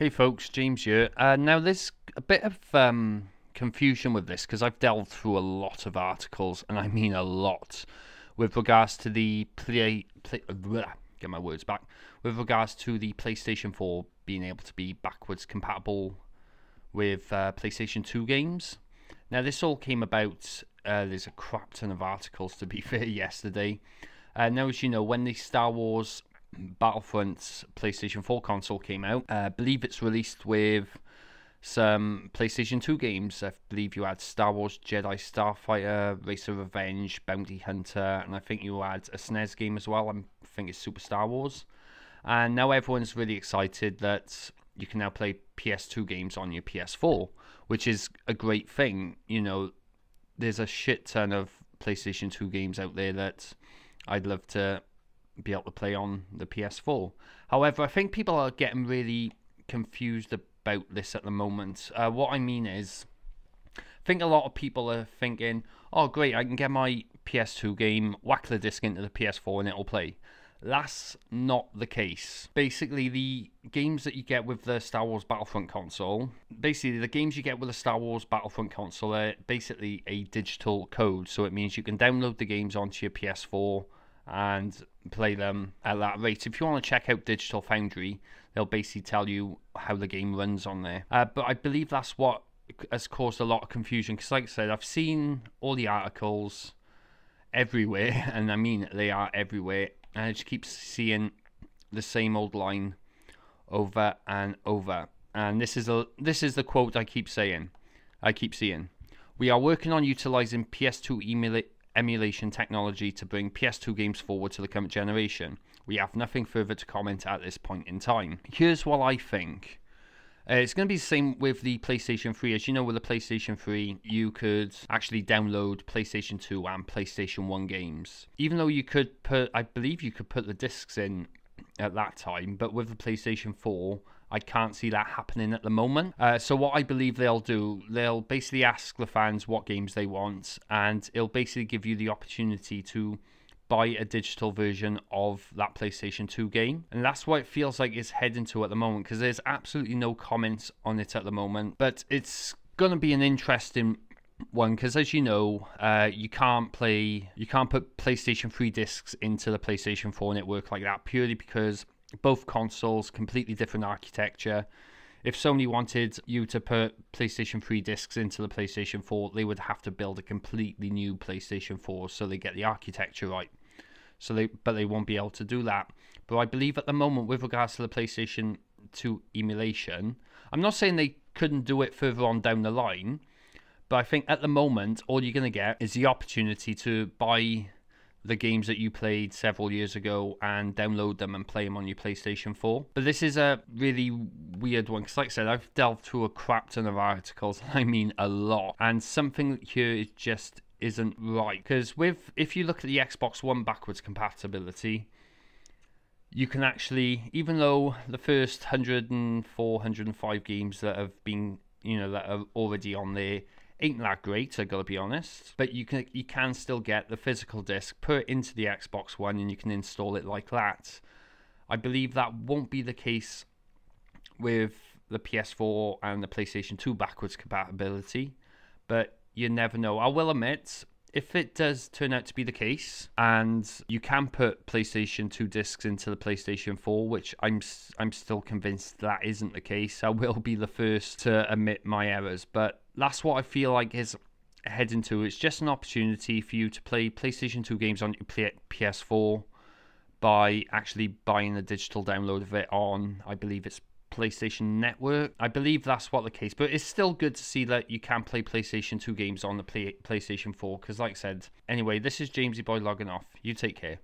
Hey folks, James here. Now there's a bit of confusion with this because I've delved through a lot of articles, and I mean a lot, with regards to the get my words back, with regards to the PlayStation 4 being able to be backwards compatible with PlayStation 2 games. Now this all came about, there's a crap ton of articles to be fair yesterday. Now as you know, when the Star Wars Battlefront PlayStation 4 console came out, I believe it's released with some PlayStation 2 games. I believe you had Star Wars Jedi Starfighter, Race of Revenge, Bounty Hunter, and I think you had a SNES game as well. I think it's Super Star Wars. And now everyone's really excited that you can now play PS2 games on your PS4, which is a great thing. You know, there's a shit ton of PlayStation 2 games out there that I'd love to be able to play on the PS4. However, I think people are getting really confused about this at the moment. What I mean is, I think a lot of people are thinking, oh great, I can get my PS2 game, whack the disc into the PS4 and it'll play. That's not the case. Basically, the games that you get with the Star Wars Battlefront console, are basically a digital code. So it means you can download the games onto your PS4 and play them at that rate. If you want to check out Digital Foundry, they'll basically tell you how the game runs on there. But I believe that's what has caused a lot of confusion, because like I said, I've seen all the articles everywhere, and I mean they are everywhere, and I just keep seeing the same old line over and over. And this is the quote I keep seeing. We are working on utilizing PS2 emulation technology to bring PS2 games forward to the current generation. We have nothing further to comment at this point in time. Here's what I think. It's going to be the same with the PlayStation 3. As you know, with the PlayStation 3, you could actually download PlayStation 2 and PlayStation 1 games. Even though I believe you could put the discs in at that time, but with the PlayStation 4, I can't see that happening at the moment. So what I believe they'll do, they'll basically ask the fans what games they want, and it'll basically give you the opportunity to buy a digital version of that PlayStation 2 game. And that's what it feels like it's heading to at the moment, because there's absolutely no comments on it at the moment. But it's going to be an interesting one, because as you know, you can't put PlayStation 3 discs into the PlayStation 4 and it work like that, purely because both consoles, completely different architecture. If Sony wanted you to put PlayStation 3 discs into the PlayStation 4, they would have to build a completely new PlayStation 4 so they get the architecture right. But they won't be able to do that. But I believe at the moment, with regards to the PlayStation 2 emulation, I'm not saying they couldn't do it further on down the line, but I think at the moment, all you're going to get is the opportunity to buy the games that you played several years ago and download them and play them on your PlayStation 4. But this is a really weird one, because like I said, I've delved through a crap ton of articles, I mean a lot, and something here just isn't right. Because if you look at the Xbox One backwards compatibility, you can actually, even though the first 104, 105 games that have been, that are already on there ain't that great, I gotta be honest, but you can still get the physical disc, put it into the Xbox One, and you can install it like that. I believe that won't be the case with the PS4 and the PlayStation 2 backwards compatibility, but you never know. I will admit, if it does turn out to be the case, and you can put PlayStation 2 discs into the PlayStation 4, which I'm still convinced that isn't the case, I will be the first to admit my errors, but that's what I feel like is heading to. It's just an opportunity for you to play PlayStation 2 games on your PS4 by actually buying a digital download of it on, I believe it's PlayStation Network. I believe that's what the case, but it's still good to see that you can play PlayStation 2 games on the PlayStation 4, because like I said, anyway, this is Jamesy Boy logging off. You take care.